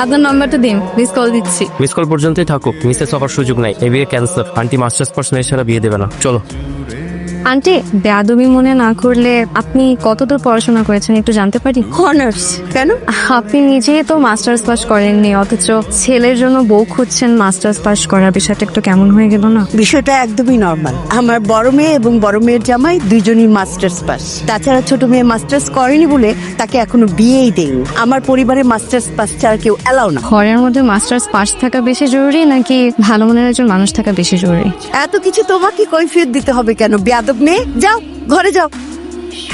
আপনার নাম্বারটা দিন, মিস কল দিচ্ছি। মিস কল পর্যন্তই থাকুক, মিসেস হওয়ার সুযোগ নাই। এই বিয়ে ক্যান্সেল। আন্টি মাস্টার্স পার্সন ছাড়া বিয়ে দেবে না। চলো। আন্টি, বেয়াদবি মনে না করলে আপনি কতদূর পড়াশোনা করেছেন একটু জানতে পারি? অনার্স। কেন? আপনি নিজেই তো মাস্টার্স পাস করেননি, অথচ ছেলের জন্য বউ খুঁজছেন মাস্টার্স পাস করার। বিষয়টা একটু কেমন হয়ে গেল না? বিষয়টা একদমই নর্মাল। আমার বড় মেয়ে এবং বড় মেয়ের জামাই দুইজনই মাস্টার্স পাস। তাছাড়া ছোট মেয়ে মাস্টার্স করেনি বলে তাকে এখনো বিয়েই দেয়নি। আমার পরিবারে মাস্টার্স পাস ছাড়া কেউ এলাও না। ঘরের মধ্যে মাস্টার্স পাস থাকা বেশি জরুরি নাকি ভালো মনের একজন মানুষ থাকা বেশি জরুরি? এত কিছু তোমাকে কৈফিয়ত দিতে হবে কেন? বেয়াদব মেয়ে, যাও ঘরে যাও।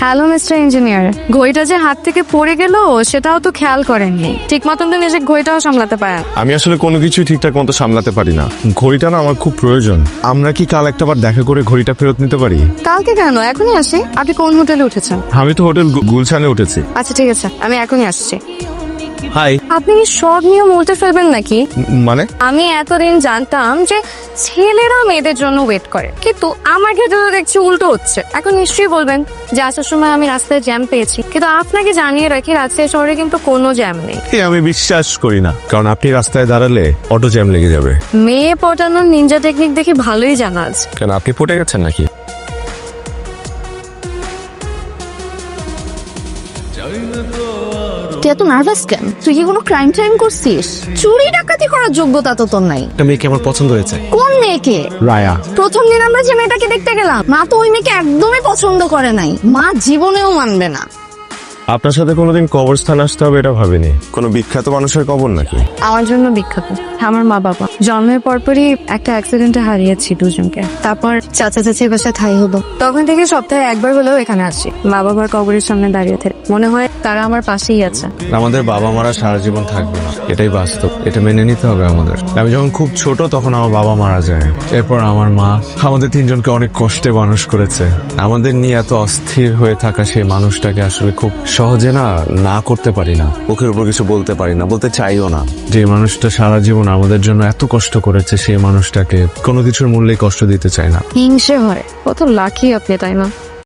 হ্যালো মিস্টার ইঞ্জিনিয়ার, ঘড়িটা যে হাত থেকে পড়ে গেল সেটাও তো খেয়াল করেননি। ঠিক মতন তো নিজের ঘড়িটাও সামলাতে পারেন। আমি আসলে কোনো কিছুই ঠিকঠাক মতো সামলাতে পারি না। ঘড়িটা না আমার খুব প্রয়োজন। আমরা কি কাল একটাবার দেখা করে ঘড়িটা ফেরত নিতে পারি? কালকে কেন, এখনই আসি। আপনি কোন হোটেলে উঠেছেন? আমি তো হোটেল গুলশানে উঠেছি। আচ্ছা ঠিক আছে, আমি এখনই আসছি। হাই। আপনি কি সব নিয়ম উল্টে ফেলবেন নাকি? মানে? আমি এতদিন জানতাম যে ছেলেরা মেয়েদের জন্য ওয়েট করে, কিন্তু আমার ক্ষেত্রে তো দেখছি উল্টো হচ্ছে। এখন নিশ্চয়ই বলবেন যে আসার সময় আমি রাস্তায় জ্যাম পেয়েছি, কিন্তু আপনাকে জানিয়ে রাখি রাজশাহী শহরে কিন্তু কোনো জ্যাম নেই। আমি বিশ্বাস করি না, কারণ আপনি রাস্তায় দাঁড়ালে অটো জ্যাম লেগে যাবে। মেয়ে পটানোর নিনজা টেকনিক দেখে ভালোই জানা আছে। কেন, আপনি পটে গেছেন নাকি? তুই এত নার্ভাস কেন? তুই কি কোনো ক্রাইম টাইম করছিস? চুরি ডাকাতি করার যোগ্যতা তো তোর নাই। একটা মেয়েকে আমার পছন্দ হয়েছে। কোন মেয়েকে? রায়া। প্রথম দিন আমরা যে মেয়েটাকে দেখতে গেলাম, মা তো ওই মেয়েকে একদমই পছন্দ করে নাই। মা জীবনেও মানবে না। আপনার সাথে কোনোদিন কবরস্থান আসতে হবে এটা ভাবিনি। কোনো বিখ্যাত মানুষের কবর নাকি? আমার জন্য বিখ্যাত আমার মা বাবা। জন্মের পরপরই একটা অ্যাক্সিডেন্টে হারিয়েছি দুজনকে। তারপর চাচা চাচির বাসায় ঠাই হলো। তখন থেকে সপ্তাহে একবার হলেও এখানে আসি। মা বাবার কবরের সামনে দাঁড়িয়ে থাকে, মনে হয় তারা আমার পাশেই আছে। আমাদের বাবা মারা সারা জীবন থাকবে না, এটাই বাস্তব। এটা মেনে নিতে হবে আমাদের। আমি যখন খুব ছোট তখন আমার বাবা মারা যায়। এরপর আমার মা আমাদের তিনজনকে অনেক কষ্টে মানুষ করেছে। আমাদের নিয়ে এত অস্থির হয়ে থাকা সেই মানুষটাকে আসলে খুব সহজে না করতে পারি না। মুখের উপর কিছু বলতে পারি না, বলতে চাইও না। যে মানুষটা সারা জীবন আমাদের জন্য এত কষ্ট করেছে, সেই মানুষটাকে কোনো কিছুর মূল্যে কষ্ট দিতে চাই না। হিংসে হয়। কত লাকি আপনি, তাই না?